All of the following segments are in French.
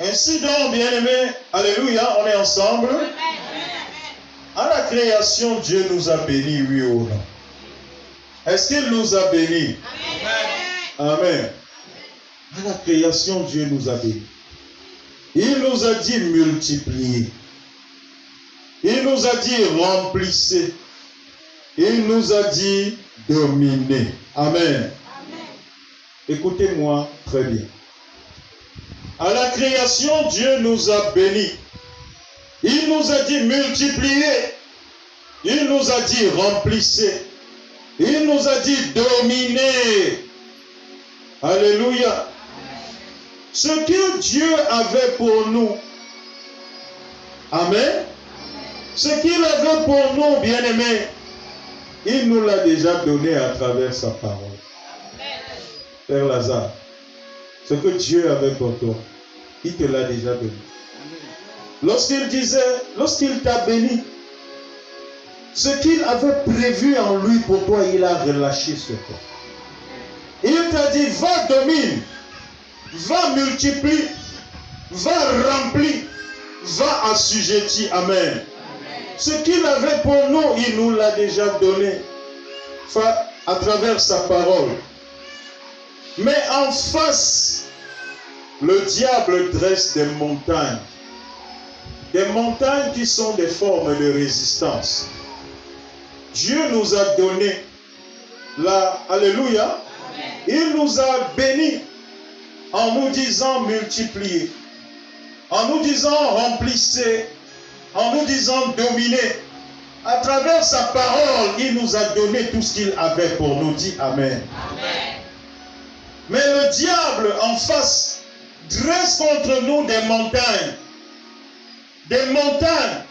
Ainsi donc, bien-aimés, alléluia, on est ensemble. À la création, Dieu nous a bénis, oui ou non? Est-ce qu'il nous a bénis? Amen. À la création, Dieu nous a bénis. Il nous a dit multiplier. Il nous a dit remplissez. Il nous a dit dominer. Amen. Écoutez-moi très bien. À la création, Dieu nous a bénis. Il nous a dit multiplier. Il nous a dit remplissez. Il nous a dit dominer. Alléluia. Ce que Dieu avait pour nous. Amen. Ce qu'il avait pour nous, bien-aimés, il nous l'a déjà donné à travers sa parole. Père Lazare, ce que Dieu avait pour toi, il te l'a déjà donné. Lorsqu'il t'a béni, ce qu'il avait prévu en lui pour toi, il a relâché sur toi. Il t'a dit, va domine, va multiplie, va remplir, va assujettir. Amen. Ce qu'il avait pour nous, il nous l'a déjà donné à travers sa parole. Mais en face, le diable dresse des montagnes. Des montagnes qui sont des formes de résistance. Dieu nous a donné alléluia, il nous a bénis en nous disant multiplier, en nous disant remplissez, en nous disant dominer. À travers sa parole, il nous a donné tout ce qu'il avait pour nous. Dit Amen. Amen. Mais le diable en face dresse contre nous des montagnes. Des montagnes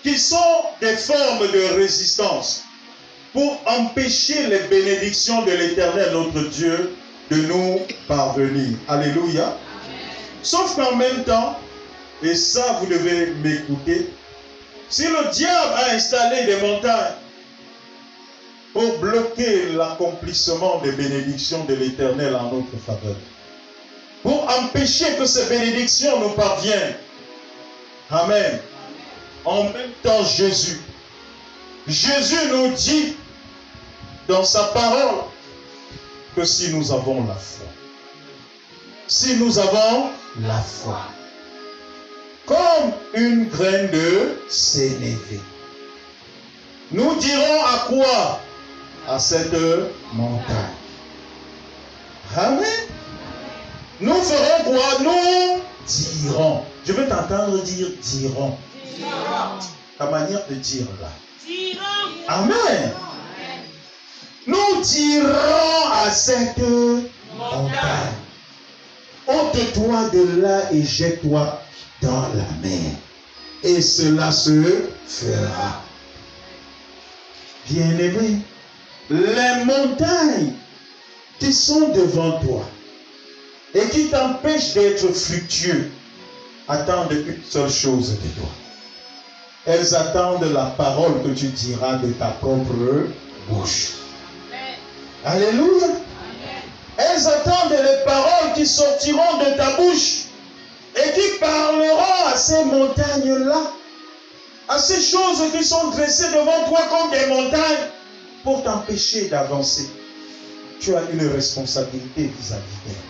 qui sont des formes de résistance pour empêcher les bénédictions de l'Éternel, notre Dieu, de nous parvenir. Alléluia. Amen. Sauf qu'en même temps, et ça vous devez m'écouter, si le diable a installé des montagnes pour bloquer l'accomplissement des bénédictions de l'Éternel en notre faveur, pour empêcher que ces bénédictions nous parviennent, amen. En même temps, Jésus nous dit dans sa parole que si nous avons la foi, si nous avons la foi, comme une graine de sénévé, nous dirons à quoi? À cette montagne. Amen. Nous ferons quoi? Nous dirons. Je veux t'entendre dire dirons. Ta manière de dire là. Amen. Nous dirons à cette montagne, ôte-toi de là et jette-toi dans la mer. Et cela se fera. Bien-aimé, les montagnes qui sont devant toi et qui t'empêchent d'être fructueux attendent une seule chose de toi. Elles attendent la parole que tu diras de ta propre bouche. Alléluia. Elles attendent les paroles qui sortiront de ta bouche et qui parleront à ces montagnes-là, à ces choses qui sont dressées devant toi comme des montagnes pour t'empêcher d'avancer. Tu as une responsabilité vis-à-vis d'elle.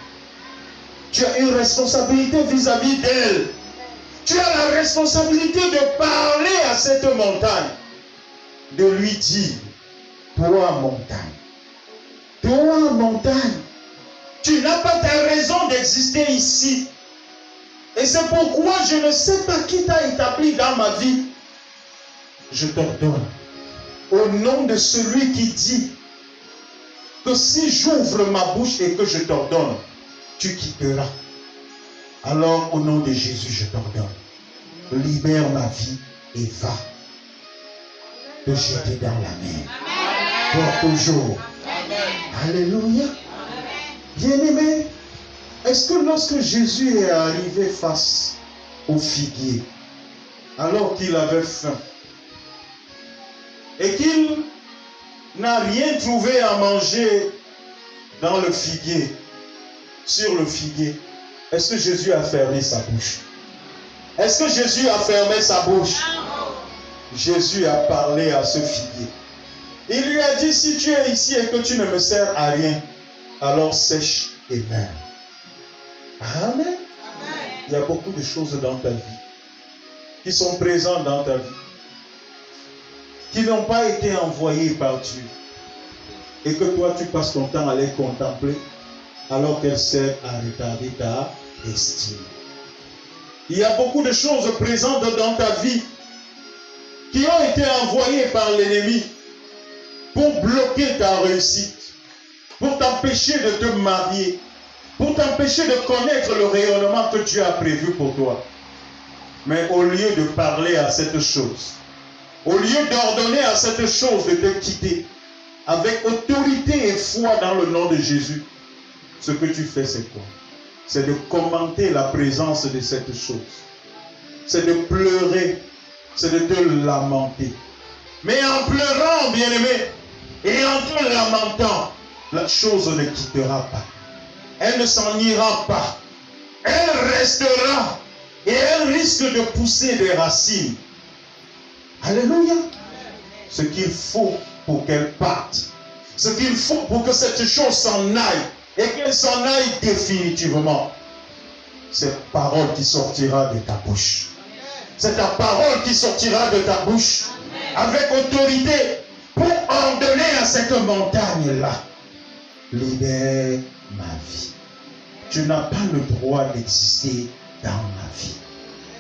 Tu as une responsabilité vis-à-vis d'elle. Tu as la responsabilité de parler à cette montagne, de lui dire, toi montagne, tu n'as pas ta raison d'exister ici. Et c'est pourquoi je ne sais pas qui t'a établi dans ma vie. Je t'ordonne, au nom de celui qui dit que si j'ouvre ma bouche et que je t'ordonne, tu quitteras. Alors, au nom de Jésus, je t'ordonne, libère ma vie et va te jeter dans la mer. Pour toujours. Amen. Alléluia. Bien-aimé, est-ce que lorsque Jésus est arrivé face au figuier, alors qu'il avait faim, et qu'il n'a rien trouvé à manger dans le figuier, sur le figuier, Est-ce que Jésus a fermé sa bouche? Est-ce que Jésus a fermé sa bouche? Jésus a parlé à ce figuier. Il lui a dit, si tu es ici et que tu ne me sers à rien, alors sèche et meurs. Amen. Il y a beaucoup de choses dans ta vie qui sont présentes dans ta vie, qui n'ont pas été envoyées par Dieu, et que toi tu passes ton temps à les contempler, alors qu'elles servent à retarder ta destinée. Il y a beaucoup de choses présentes dans ta vie qui ont été envoyées par l'ennemi pour bloquer ta réussite, pour t'empêcher de te marier, pour t'empêcher de connaître le rayonnement que Dieu a prévu pour toi. Mais au lieu de parler à cette chose, au lieu d'ordonner à cette chose de te quitter, avec autorité et foi dans le nom de Jésus, ce que tu fais, c'est quoi? C'est de commenter la présence de cette chose. C'est de pleurer, c'est de te lamenter. Mais en pleurant, bien-aimé, et en te lamentant, la chose ne quittera pas. Elle ne s'en ira pas. Elle restera. Et elle risque de pousser des racines. Alléluia. Ce qu'il faut pour qu'elle parte. Ce qu'il faut pour que cette chose s'en aille. Et qu'elle s'en aille définitivement. C'est la parole qui sortira de ta bouche. C'est ta parole qui sortira de ta bouche. Avec autorité. Pour ordonner à cette montagne-là. Libère ma vie. Tu n'as pas le droit d'exister dans ma vie.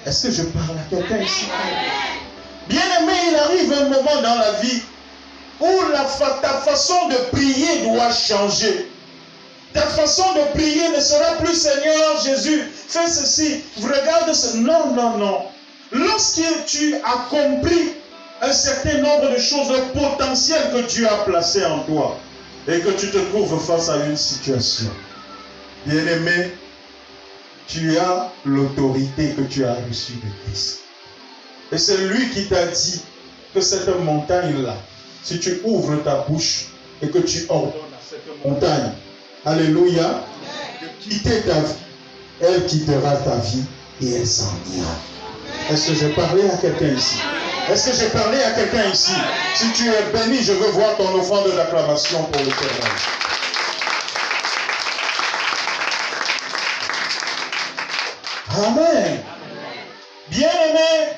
Est-ce que je parle à quelqu'un ici? Bien-aimé, il arrive un moment dans la vie où ta façon de prier doit changer. Ta façon de prier ne sera plus Seigneur Jésus, fais ceci, regarde ce. Non, non, non. Lorsque tu accomplis un certain nombre de choses potentielles que Dieu a placées en toi et que tu te trouves face à une situation, bien-aimé, tu as l'autorité que tu as reçue de Christ. Et c'est lui qui t'a dit que cette montagne-là, si tu ouvres ta bouche et que tu ordonnes à cette montagne, alléluia, de quitter ta vie, elle quittera ta vie et elle s'en ira. Est-ce que j'ai parlé à quelqu'un ici? Est-ce que j'ai parlé à quelqu'un ici? Si tu es béni, je veux voir ton offrande d'acclamation pour l'Éternel. Amen. Bien-aimés,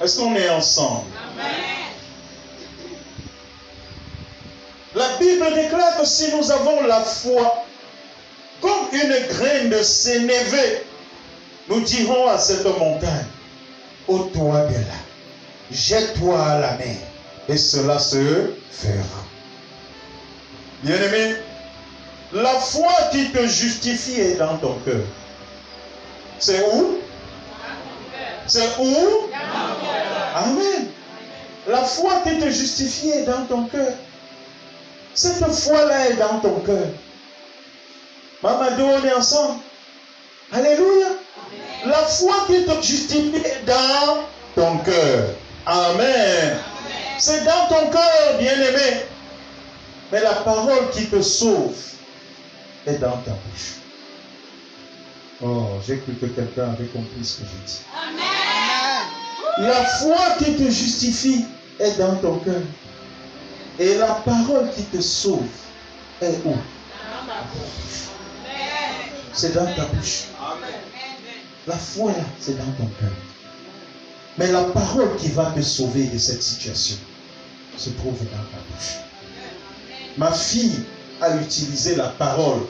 est-ce qu'on est ensemble? Amen. La Bible déclare que si nous avons la foi comme une graine de sénévé, nous dirons à cette montagne, ôte-toi de là, jette-toi à la mer, et cela se fera. Bien-aimé, la foi qui te justifie est dans ton cœur. C'est où? C'est où? Amen. La foi qui te justifie est dans ton cœur. Cette foi-là est dans ton cœur. Mamadou, on est ensemble. Alléluia. La foi qui te justifie est dans ton cœur. Amen. C'est dans ton cœur, bien-aimé. Mais la parole qui te sauve est dans ta bouche. Oh, j'ai cru que quelqu'un avait compris ce que je dis. Amen. La foi qui te justifie est dans ton cœur. Et la parole qui te sauve est où? Dans ta bouche. C'est dans ta bouche. La foi, c'est dans ton cœur. Mais la parole qui va te sauver de cette situation se trouve dans ta bouche. Ma fille a utilisé la parole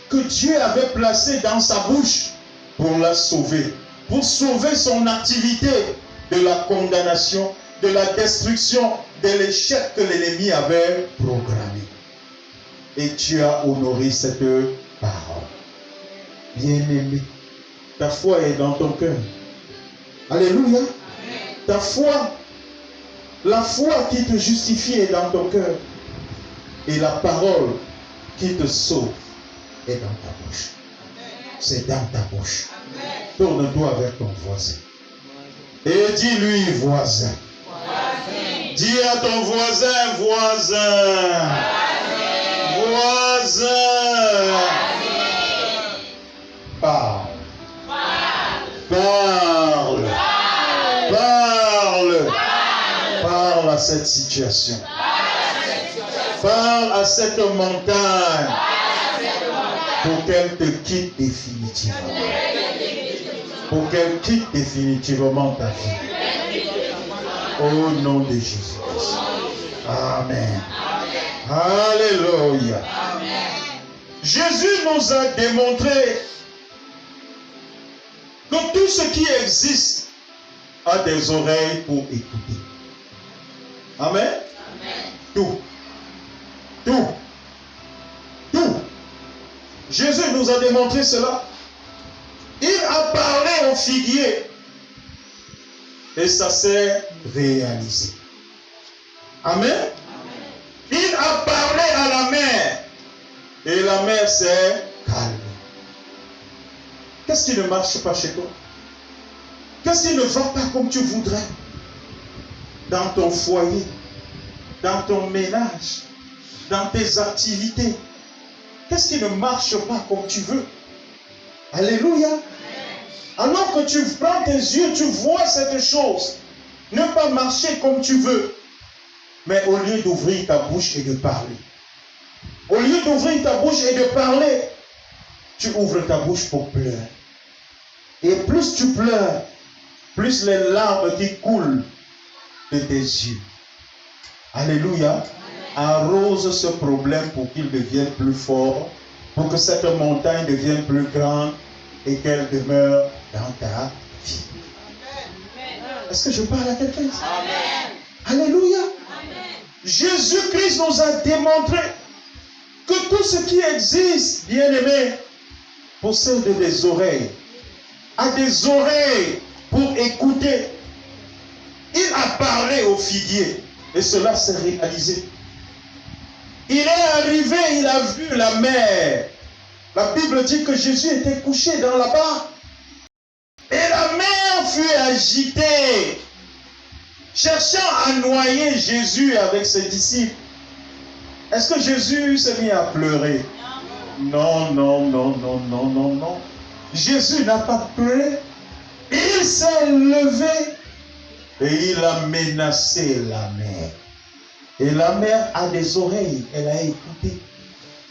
que Dieu avait placée dans sa bouche pour la sauver. Pour sauver son activité de la condamnation, de la destruction, de l'échec que l'ennemi avait programmé. Et tu as honoré cette parole. Bien-aimé, ta foi est dans ton cœur. Alléluia. Ta foi, la foi qui te justifie est dans ton cœur. Et la parole qui te sauve est dans ta bouche. C'est dans ta bouche. Tourne-toi vers ton voisin. Et dis-lui, voisin. Dis à ton voisin, voisin. Voisin. Parle. Parle. Parle. Parle à cette situation. Parle à cette montagne pour qu'elle te quitte définitivement. Pour qu'elle quitte définitivement ta vie. Au nom de Jésus-Christ. Amen. Alléluia. Jésus nous a démontré que tout ce qui existe a des oreilles pour écouter. Amen. Tout. Tout. Tout. Jésus nous a démontré cela. Il a parlé au figuier et ça s'est réalisé. Amen. Il a parlé à la mer et la mer s'est calmée. Qu'est-ce qui ne marche pas chez toi? Qu'est-ce qui ne va pas comme tu voudrais? Dans ton foyer, dans ton ménage, dans tes activités. Qu'est-ce qui ne marche pas comme tu veux? Alléluia. Alors que tu prends tes yeux, tu vois cette chose ne pas marcher comme tu veux. Mais au lieu d'ouvrir ta bouche et de parler, au lieu d'ouvrir ta bouche et de parler, tu ouvres ta bouche pour pleurer. Et plus tu pleures, plus les larmes qui coulent de tes yeux. Alléluia. Arrose ce problème pour qu'il devienne plus fort, pour que cette montagne devienne plus grande et qu'elle demeure dans ta vie. Est-ce que je parle à quelqu'un? Alléluia. Jésus-Christ nous a démontré que tout ce qui existe, bien-aimé, possède des oreilles, a des oreilles pour écouter. Il a parlé au figuier et cela s'est réalisé. Il est arrivé, il a vu la mer. La Bible dit que Jésus était couché dans la barque. Et la mer fut agitée, cherchant à noyer Jésus avec ses disciples. Est-ce que Jésus s'est mis à pleurer? Non, non, non, non, non, non, non. Jésus n'a pas pleuré. Il s'est levé et il a menacé la mer. Et la mer a des oreilles, elle a écouté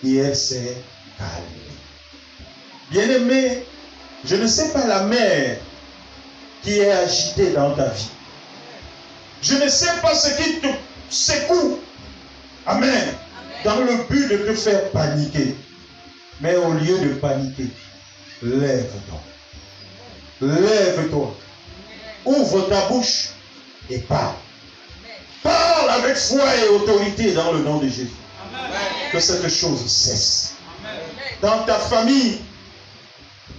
et elle s'est calmée. Bien-aimé, je ne sais pas la mer qui est agitée dans ta vie. Je ne sais pas ce qui te secoue. Amen. Dans le but de te faire paniquer. Mais au lieu de paniquer, lève-toi. Lève-toi. Ouvre ta bouche et parle. Parle avec foi et autorité dans le nom de Jésus. Que cette chose cesse. Dans ta famille,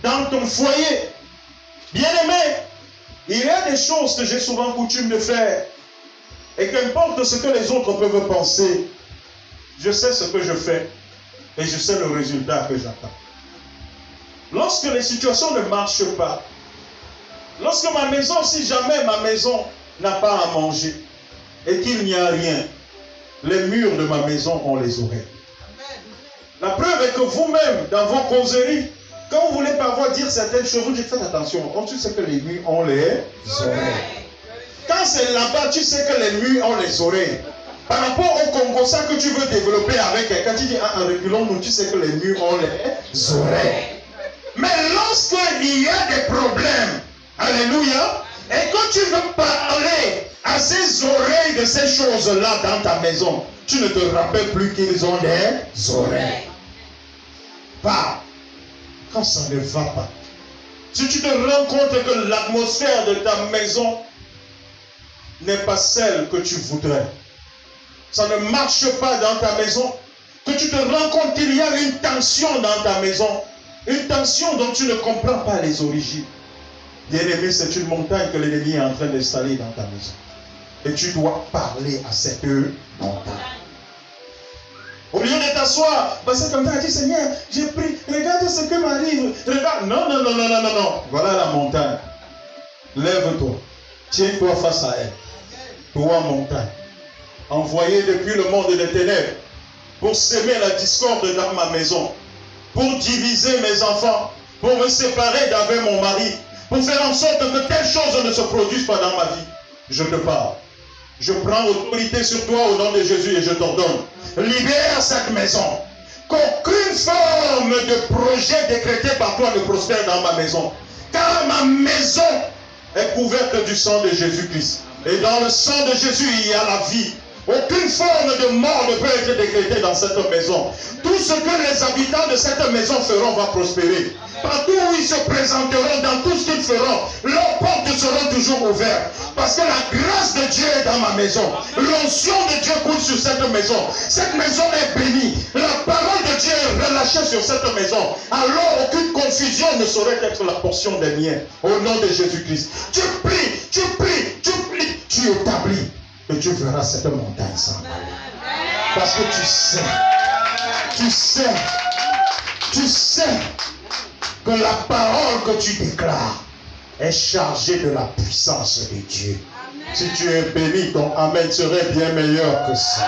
dans ton foyer. Bien-aimé, il y a des choses que j'ai souvent coutume de faire. Et qu'importe ce que les autres peuvent penser, je sais ce que je fais. Et je sais le résultat que j'attends. Lorsque les situations ne marchent pas, lorsque ma maison, si jamais ma maison n'a pas à manger, et qu'il n'y a rien, les murs de ma maison ont les oreilles. La preuve est que vous-même, dans vos causeries, quand vous voulez parfois dire certaines choses, vous dites faites attention. Oh, tu sais que les murs ont les oreilles. Quand c'est là-bas, tu sais que les murs ont les oreilles. Par rapport au Congo, ça que tu veux développer avec quelqu'un, tu dis en reculant, nous, tu sais que les murs ont les oreilles. Mais lorsqu'il y a des problèmes, alléluia, et quand tu veux parler à ces oreilles de ces choses-là dans ta maison, tu ne te rappelles plus qu'ils ont des oreilles. Pas quand ça ne va pas. Si tu te rends compte que l'atmosphère de ta maison n'est pas celle que tu voudrais, ça ne marche pas dans ta maison, que tu te rends compte qu'il y a une tension dans ta maison, une tension dont tu ne comprends pas les origines. Bien-aimé, c'est une montagne que l'ennemi est en train d'installer dans ta maison. Et tu dois parler à cette montagne. Au lieu de t'asseoir, passer comme ça, dis Seigneur, j'ai pris, regarde ce que m'arrive. Regarde, non, non, non, non, non, non, non. Voilà la montagne. Lève-toi. Tiens-toi face à elle. Toi, montagne. Envoyé depuis le monde des ténèbres pour s'aimer la discorde dans ma maison, pour diviser mes enfants, pour me séparer d'avec mon mari, pour faire en sorte que telle chose ne se produise pas dans ma vie. Je te parle. Je prends autorité sur toi au nom de Jésus et je t'ordonne. Libère cette maison. Qu'aucune forme de projet décrété par toi ne prospère dans ma maison. Car ma maison est couverte du sang de Jésus-Christ. Et dans le sang de Jésus, il y a la vie. Aucune forme de mort ne peut être décrétée dans cette maison. Tout ce que les habitants de cette maison feront va prospérer. Partout où ils se présenteront, dans tout ce qu'ils feront, leurs portes seront toujours ouvertes. Parce que la grâce de Dieu est dans ma maison. L'onction de Dieu coule sur cette maison. Cette maison est bénie. La parole de Dieu est relâchée sur cette maison. Alors aucune confusion ne saurait être la portion des miens. Au nom de Jésus-Christ. Tu pries, tu établis. Et tu verras cette montagne s'en aller. Parce que tu sais que la parole que tu déclares est chargée de la puissance de Dieu. Si tu es béni, ton amen serait bien meilleur que ça.